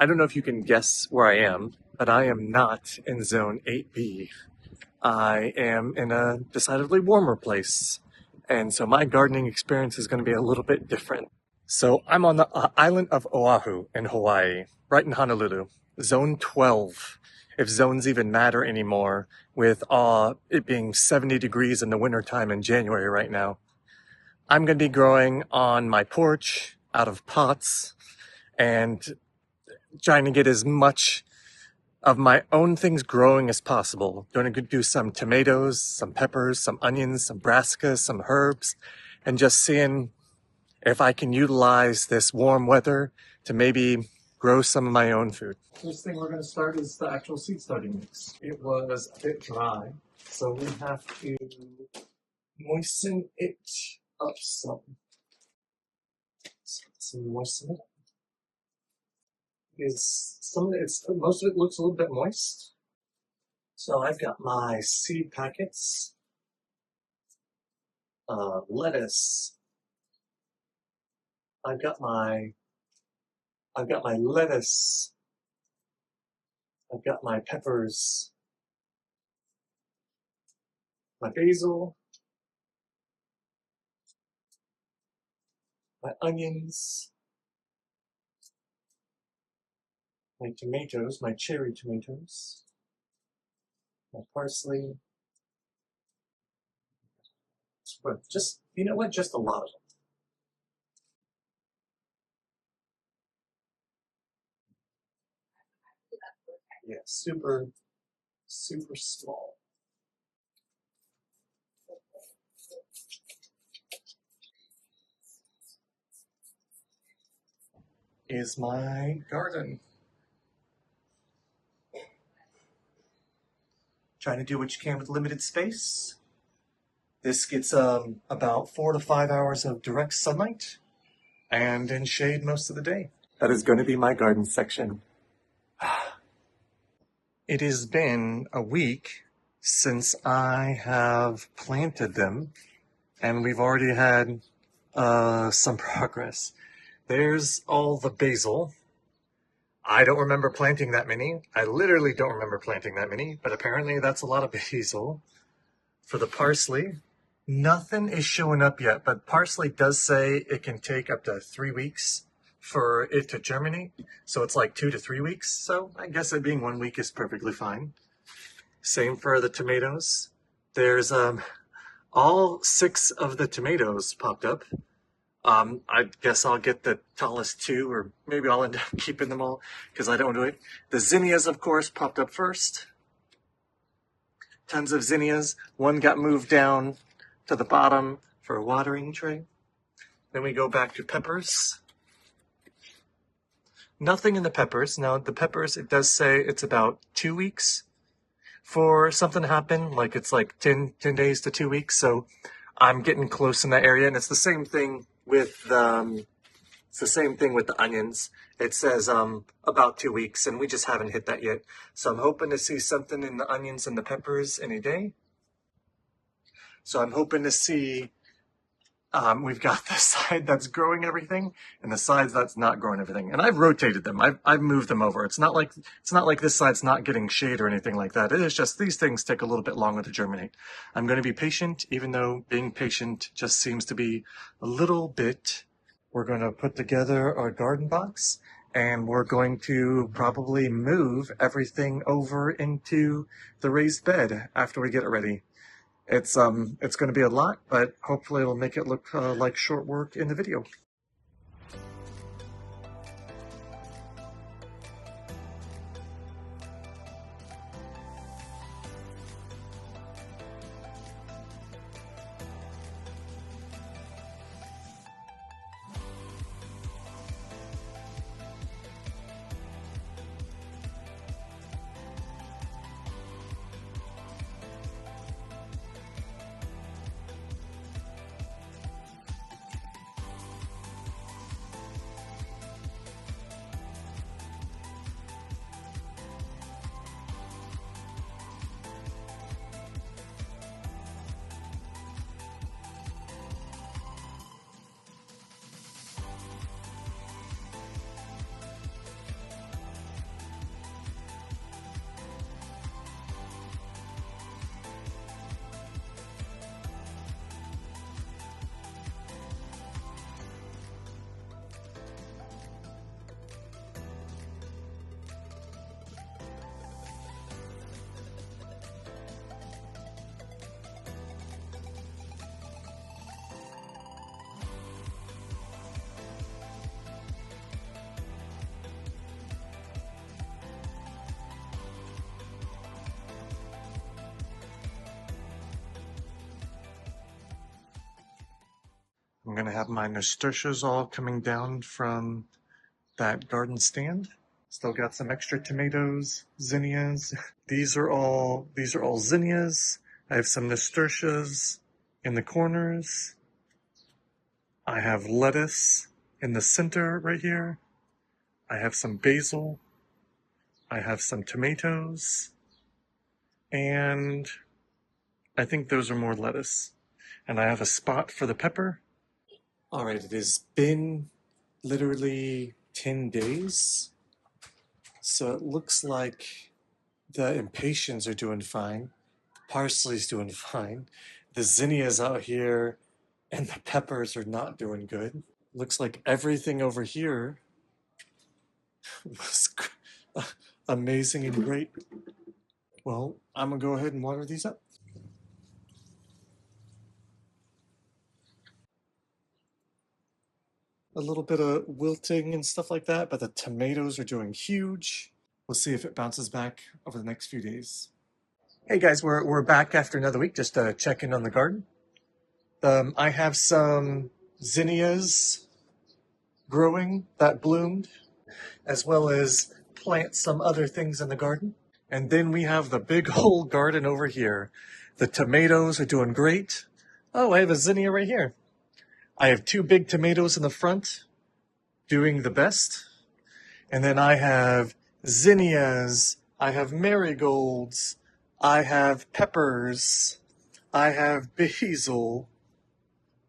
I don't know if you can guess where I am, but I am not in zone 8B. I am in a decidedly warmer place, and so my gardening experience is going to be a little bit different. So I'm on the island of Oahu in Hawaii, right in Honolulu, zone 12, if zones even matter anymore, with it being 70 degrees in the wintertime in January right now. I'm going to be growing on my porch, out of pots, and trying to get as much of my own things growing as possible. Going to do some tomatoes, some peppers, some onions, some brassicas, some herbs, and just seeing if I can utilize this warm weather to maybe grow some of my own food. First thing we're going to start is the actual seed starting mix. It was a bit dry, so we have to moisten it up some. So moisten it. Most of it looks a little bit moist. So I've got my seed packets, lettuce. I've got my lettuce. I've got my peppers, my basil, my onions, my tomatoes, my cherry tomatoes, my parsley. But just, you know what, just a lot of them. Yeah, super, super small. Is my garden. Trying to do what you can with limited space. This gets about 4 to 5 hours of direct sunlight and in shade most of the day. That is going to be my garden section. It has been a week since I have planted them, and we've already had some progress. There's all the basil. I don't remember planting that many. I literally don't remember planting that many, but apparently that's a lot of basil. For the parsley, nothing is showing up yet, but parsley does say it can take up to 3 weeks for it to germinate. So it's like 2 to 3 weeks. So I guess it being 1 week is perfectly fine. Same for the tomatoes. There's all 6 of the tomatoes popped up. I guess I'll get the tallest 2, or maybe I'll end up keeping them all because I don't do it. The zinnias, of course, popped up first. Tons of zinnias. One got moved down to the bottom for a watering tray. Then we go back to peppers. Nothing in the peppers. Now, the peppers, it does say it's about 2 weeks for something to happen. Like it's like 10 days to 2 weeks. So I'm getting close in that area. And it's the same thing with the onions. It says about 2 weeks, and we just haven't hit that yet. So I'm hoping to see something in the onions and the peppers any day. So I'm hoping to see, we've got the side that's growing everything and the sides that's not growing everything. And I've rotated them. I've moved them over. It's not like this side's not getting shade or anything like that. It is just these things take a little bit longer to germinate. I'm going to be patient, even though being patient just seems to be a little bit. We're going to put together our garden box, and we're going to probably move everything over into the raised bed after we get it ready. It's going to be a lot, but hopefully it'll make it look like short work in the video. gonna have my nasturtiums all coming down from that garden stand. Still got some extra tomatoes, zinnias. These are all zinnias. I have some nasturtiums in the corners. I have lettuce in the center right here. I have some basil. I have some tomatoes. And I think those are more lettuce. And I have a spot for the pepper. All right, it has been literally 10 days. So it looks like the impatiens are doing fine. Parsley's doing fine. The zinnias out here and the peppers are not doing good. Looks like everything over here was amazing and great. Well, I'm gonna go ahead and water these up. A little bit of wilting and stuff like that, but the tomatoes are doing huge. We'll see if it bounces back over the next few days. Hey guys, we're back after another week just to check in on the garden. I have some zinnias growing that bloomed, as well as plant some other things in the garden. And then we have the big whole garden over here. The tomatoes are doing great. Oh, I have a zinnia right here. I have 2 big tomatoes in the front doing the best. And then I have zinnias, I have marigolds, I have peppers, I have basil,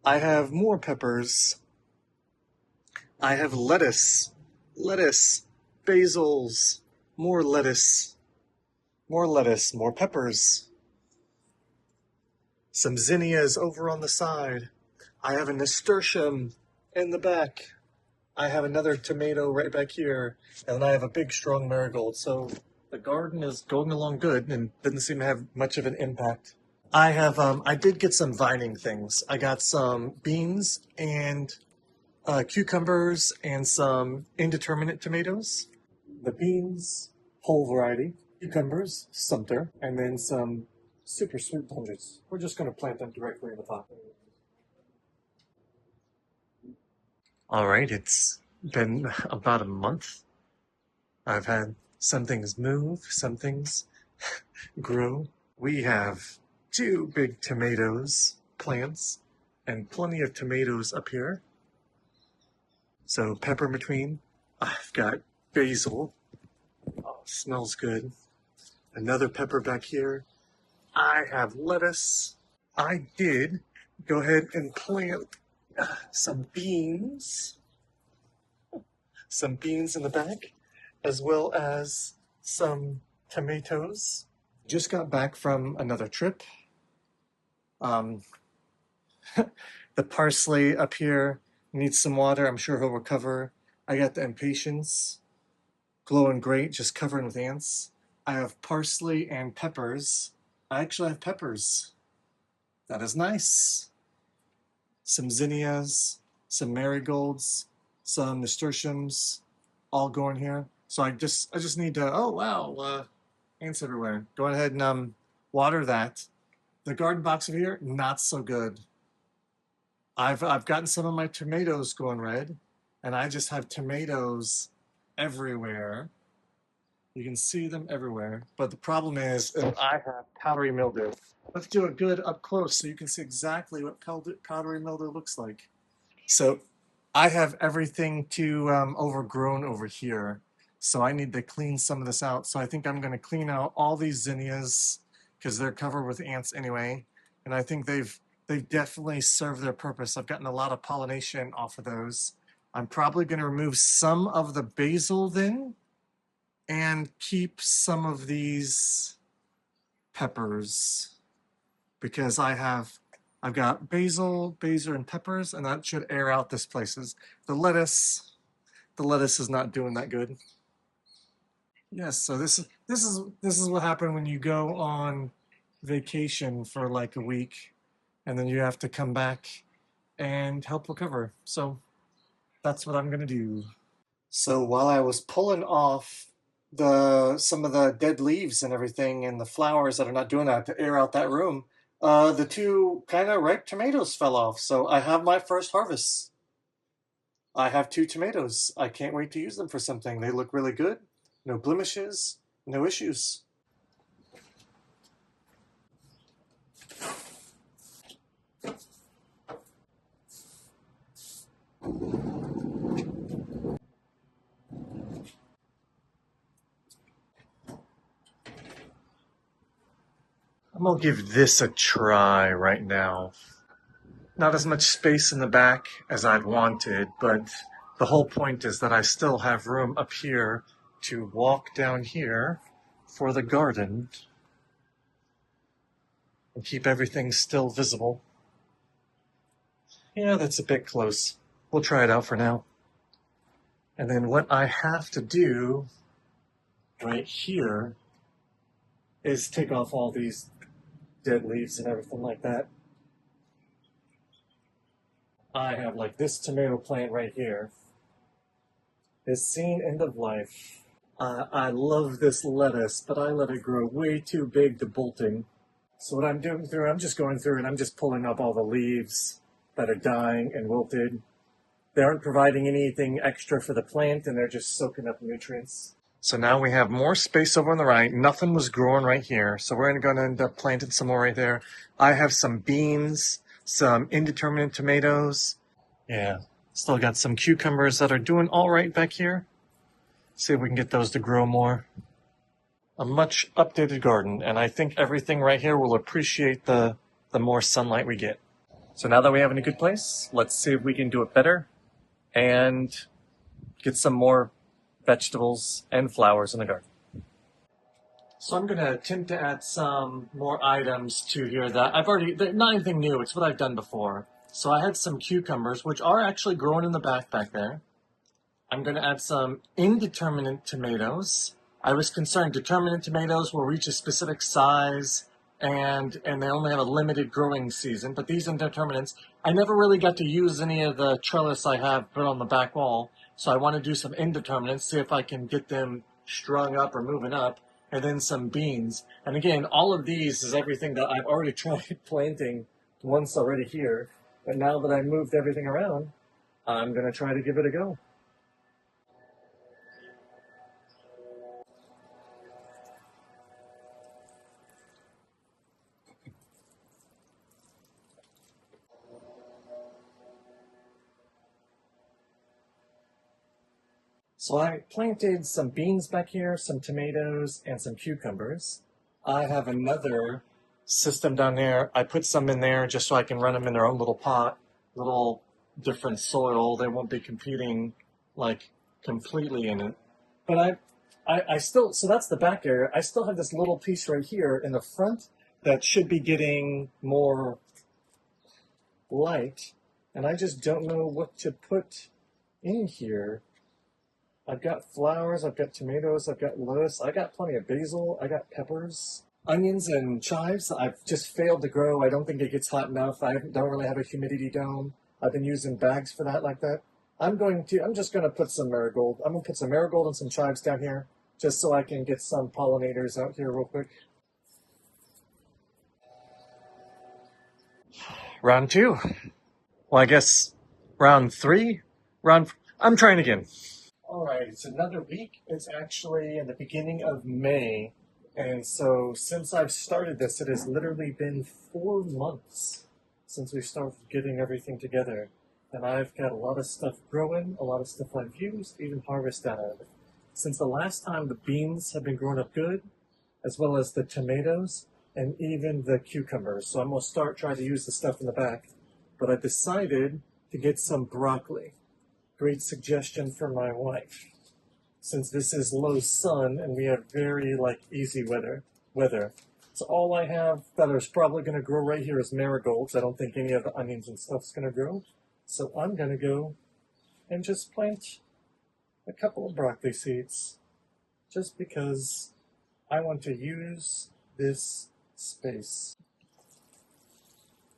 I have more peppers, I have lettuce, basils, more lettuce, more peppers, some zinnias over on the side. I have a nasturtium in the back. I have another tomato right back here, and then I have a big, strong marigold. So the garden is going along good and doesn't seem to have much of an impact. I did get some vining things. I got some beans and cucumbers and some indeterminate tomatoes. The beans, whole variety. Cucumbers, Sumter, and then some super sweet bunches. We're just going to plant them directly in the pot. All right, it's been about a month. I've had some things move, some things grow. We have 2 big tomatoes plants and plenty of tomatoes up here. So pepper in between. I've got basil. Oh, smells good. Another pepper back here. I have lettuce. I did go ahead and plant some beans in the back, as well as some tomatoes. Just got back from another trip. The parsley up here needs some water. I'm sure he'll recover. I got the impatiens glowing great, just covering with ants. I have parsley and peppers. I actually have peppers. That is nice. Some zinnias, some marigolds, some nasturtiums, all going here. So I just need to, oh wow, ants everywhere. Go ahead and water that. The garden box over here, not so good. I've gotten some of my tomatoes going red, and I just have tomatoes everywhere. You can see them everywhere. But the problem is I have powdery mildew. Let's do it good up close so you can see exactly what powdery mildew looks like. So I have everything too overgrown over here. So I need to clean some of this out. So I think I'm going to clean out all these zinnias because they're covered with ants anyway. And I think they've definitely served their purpose. I've gotten a lot of pollination off of those. I'm probably going to remove some of the basil then and keep some of these peppers because I've got basil, and peppers, and that should air out this places. The lettuce is not doing that good. Yes, so this is what happened when you go on vacation for like a week, and then you have to come back and help recover. So that's what I'm gonna do. So while I was pulling off some of the dead leaves and everything and the flowers that are not doing that to air out that room, The two kind of ripe tomatoes fell off, so I have my first harvest. I have two tomatoes. I can't wait to use them for something. They look really good. No blemishes, no issues. I'm gonna give this a try right now. Not as much space in the back as I'd wanted, but the whole point is that I still have room up here to walk down here for the garden and keep everything still visible. Yeah, that's a bit close. We'll try it out for now. And then what I have to do right here is take off all these dead leaves and everything like that. I have like this tomato plant right here. It's seen end of life. I love this lettuce, but I let it grow way too big to bolting. So what I'm doing through, I'm just going through and I'm just pulling up all the leaves that are dying and wilted. They aren't providing anything extra for the plant and they're just soaking up nutrients. So now we have more space over on the right. Nothing was growing right here. So we're going to end up planting some more right there. I have some beans, some indeterminate tomatoes. Yeah, still got some cucumbers that are doing all right back here. See if we can get those to grow more. A much updated garden, and I think everything right here will appreciate the more sunlight we get. So now that we have in a good place, let's see if we can do it better and get some more vegetables and flowers in the garden. So I'm going to attempt to add some more items to here that they're not anything new, it's what I've done before. So I had some cucumbers, which are actually growing in the back there. I'm going to add some indeterminate tomatoes. I was concerned determinate tomatoes will reach a specific size and they only have a limited growing season, but these indeterminates, I never really got to use any of the trellis I have put on the back wall, so I want to do some indeterminates, see if I can get them strung up or moving up, and then some beans. And again, all of these is everything that I've already tried planting once already here, but now that I moved everything around, I'm going to try to give it a go. So I planted some beans back here, some tomatoes, and some cucumbers. I have another system down there. I put some in there just so I can run them in their own little pot, little different soil. They won't be competing like completely in it. But I still, so that's the back area. I still have this little piece right here in the front that should be getting more light. And I just don't know what to put in here. I've got flowers, I've got tomatoes, I've got lettuce, I got plenty of basil, I got peppers, onions and chives. I've just failed to grow. I don't think it gets hot enough. I don't really have a humidity dome. I've been using bags for that like that. I'm just gonna put some marigold. I'm gonna put some marigold and some chives down here just so I can get some pollinators out here real quick. Round two. Well, I guess round three? I'm trying again. All right, it's another week. It's actually in the beginning of May. And so since I've started this, it has literally been 4 months since we started getting everything together. And I've got a lot of stuff growing, a lot of stuff I've used, even harvest out of it. Since the last time, the beans have been growing up good, as well as the tomatoes and even the cucumbers. So I'm going to start trying to use the stuff in the back. But I decided to get some broccoli. Great suggestion for my wife. Since this is low sun and we have very easy weather. So all I have that is probably going to grow right here is marigolds. I don't think any of the onions and stuff's going to grow. So I'm going to go and just plant a couple of broccoli seeds just because I want to use this space.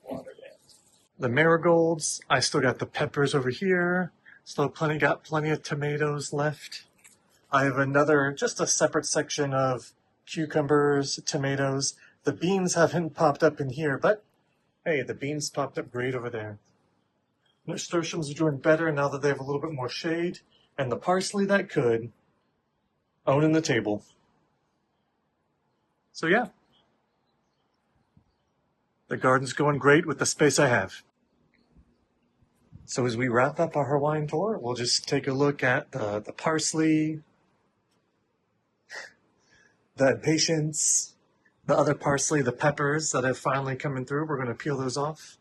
Water that. The marigolds, I still got the peppers over here. Still got plenty of tomatoes left. I have just a separate section of cucumbers, tomatoes, The beans haven't popped up in here, but hey, the beans popped up great over there. Nasturtiums are doing better now that they have a little bit more shade, and the parsley that could, owning the table. So yeah, the garden's going great with the space I have. So as we wrap up our Hawaiian tour, we'll just take a look at the parsley, the impatiens, the other parsley, the peppers that have finally coming through. We're going to peel those off.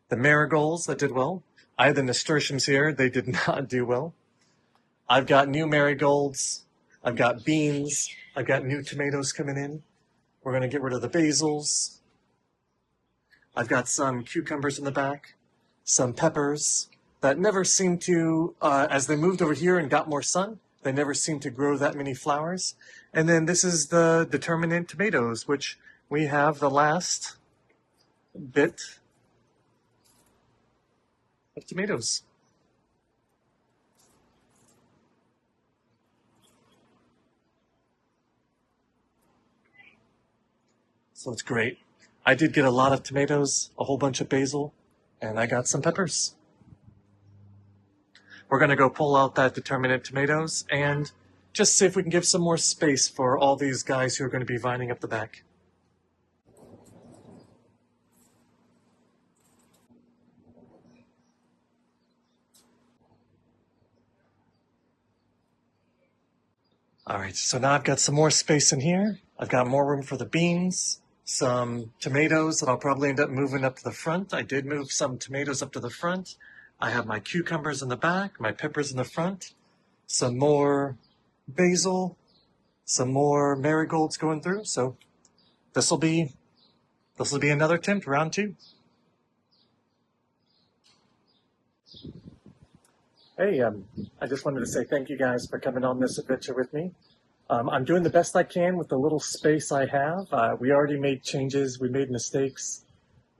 The marigolds that did well. I had the nasturtiums here. They did not do well. I've got new marigolds. I've got beans. I've got new tomatoes coming in. We're going to get rid of the basils. I've got some cucumbers in the back. Some peppers that never seemed to, as they moved over here and got more sun, they never seemed to grow that many flowers. And then this is the determinate tomatoes, which we have the last bit of tomatoes. So it's great. I did get a lot of tomatoes, a whole bunch of basil, and I got some peppers. We're going to go pull out that determinate tomatoes and just see if we can give some more space for all these guys who are going to be vining up the back. All right, so now I've got some more space in here. I've got more room for the beans, some tomatoes that I'll probably end up moving up to the front. I did move some tomatoes up to the front. I have my cucumbers in the back, my peppers in the front, some more basil, some more marigolds going through. So this will be another attempt, round 2. Hey, I just wanted to say thank you guys for coming on this adventure with me. I'm doing the best I can with the little space I have. We already made changes, we made mistakes,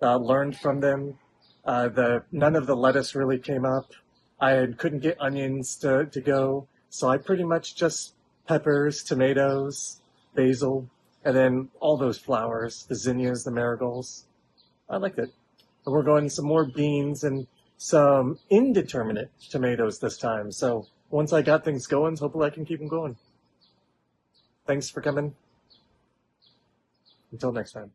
learned from them. None of the lettuce really came up. I couldn't get onions to go, so I pretty much just peppers, tomatoes, basil, and then all those flowers, the zinnias, the marigolds. I liked it. And we're going some more beans and some indeterminate tomatoes this time. So once I got things going, hopefully I can keep them going. Thanks for coming. Until next time.